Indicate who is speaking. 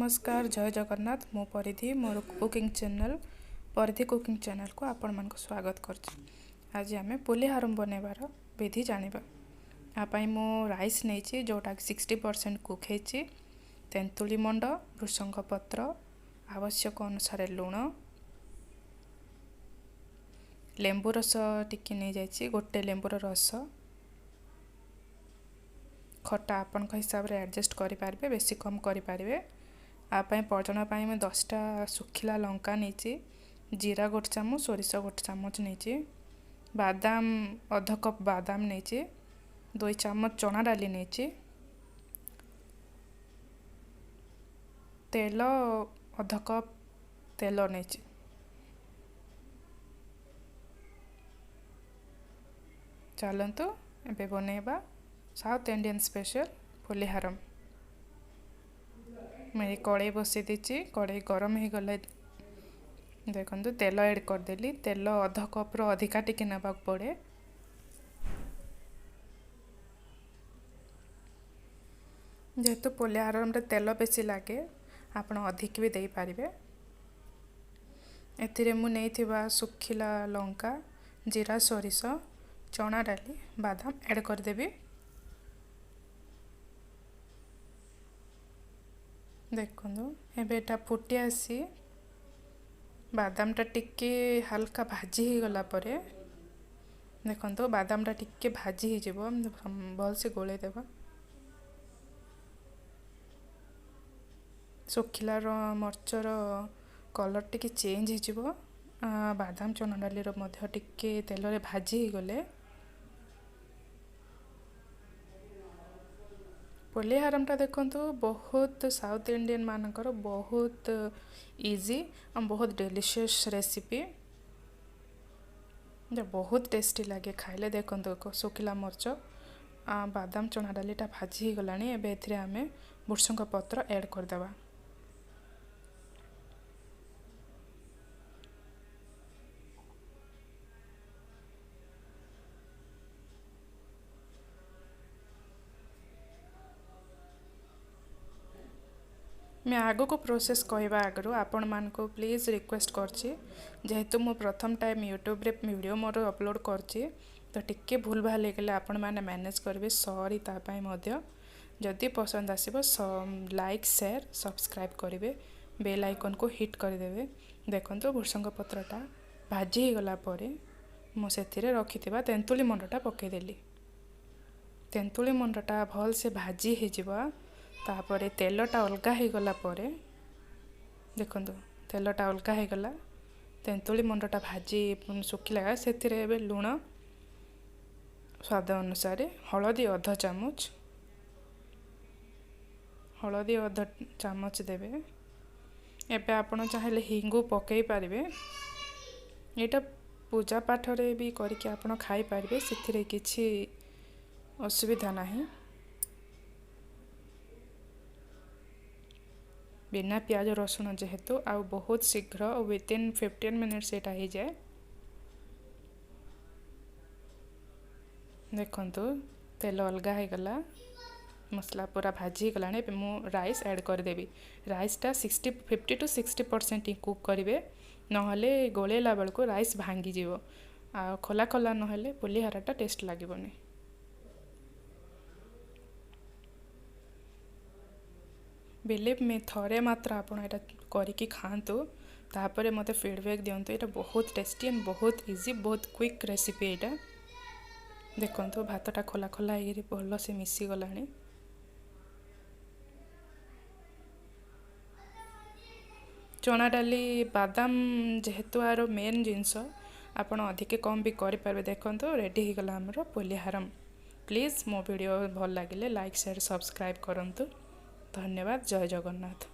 Speaker 1: नमस्कार जय जगन्नाथ मो परिधि मोर कुकिंग चैनल परिधि कुकिंग चैनल को आपण मानक स्वागत करछि। आज आम पुलिहारम बनैबार विधि जानिबा। आपाई मो राइस नेछि जोटा 60% कुक हेछि। तेंतुली मंड भृषंग पत्र आवश्यक अनुसार लुण लेंबू रस टिके नै जाइछि गोटे लेंबूर रस खटा आपण हिसाब रे एडजस्ट करि पारबे बेसी कम करि पारबे। आपाई पजना पाई में 10टा सुखिला लंका नेछि जीरा गोट चामच सोरिष गोट चामच नेछि बादाम आधा कप बादाम नेछि 2 चामच चना डाली नेछि तेल आधा कप तेल नेछि चलंतु एबे बनेबा साउथ इंडियन स्पेशल पुलिहारम। मैं कड़े बसई देछि कड़े गरम हो गले देखंतु तेल ऐड कर देली तेल आधा कप रो अधिका टिके नबाक पड़े। जेहेतु पुलिहारम रे तेल बेसी लागे आपण अधिक भी दे पारिबे। एथिरे मु नेथिबा सुखिला लंका जीरा सोरिष चना डाली बादाम ऐड कर देबी। देखो एटा फुटी आसी बादामटा टिके हल्का भाजी ही गला परे देखो बादामटा टिके भाजी ही जीवो भल से गोले देबा। सुखिला मरचर कलर टिके चेंज ही जीवो बादाम चना डाली रो मध्य टिके तेल रे भाजी ही गले पुलिहारम टा देखंतु बहुत साउथ इंडियन मानकर बहुत इजी और बहुत डिलीशियस रेसिपी जो बहुत टेस्टी लगे खाइले। देखंतु सुखिला मरच बादाम चना डालीटा भाजी ही गलानी एबे एथिरे आमे भृषंग पत्र ऐड कर देबा। मैं आगो को प्रोसेस कहवा आगु आपण मान को प्लीज रिक्वेस्ट करछि जेहेतु मो प्रथम टाइम यूट्यूब रे वीडियो मोर अपलोड करछि तो टिके भूल भाल गले आपण माने मैनेज करबे सॉरी ता पई मध्य जदि पसंद आसीबो लाइक शेयर सब्सक्राइब करिवे बेल आइकन को हिट कर देबे। देखंतु भृषंग पत्रटा भाजी ही गला परे मो सेथिरे रखिथिबा तेंतुली मंडटा पके देली तेंतुली मंडटा भल से भाजी ही जिबा तापरे तेलटा अलगा हो गला परे देखंतु तेलटा अलगा हो गला तेंतुली मंडटा भाजी सुखिला सेथिरे एबे लुण स्वाद अनुसार हळदी आधा चामच हळदी आधा चामच देबे। एबे आपण चाहेले हिंगु पकई पारिबे एटा पूजा पाठ रे भी करके आपण खाई पारिबे सेथिरे किछि असुविधा नाही। बिना प्याज रसुण जेहेतु आ बहुत शीघ्र विदिन 15 मिनिट्स एटा हो जाए। देखंतु तेल अलगा हो गला मसला पूरा भाजी गला मु राइस ऐड कर देबी। राइसटा 50 to 60% ही कुक करिवे नहले गोलेला बेल को राइस भांगी जीवो आ खोला खोला नहले पुलिहाराटा टेस्ट लागिबोनी। बिलीव में थरे मात्र आपण एटा करिकी खांतु तापरे मते फीडबैक दियंतु एटा बहुत टेस्टी एंड बहुत इजी बहुत क्विक रेसिपी एटा। देखंतु भातटा खोला खोला एरी भलो से मिसी गलानी चना डाली बादाम जेहेतु आरो मेन जिंस आपण अधिक कम भी करि पारबे। देखंतु रेडी ही गला हमरो पुलिहारम। प्लीज मो वीडियो भल लागिले लाइक शेयर सब्सक्राइब करंतु। धन्यवाद जय जगन्नाथ।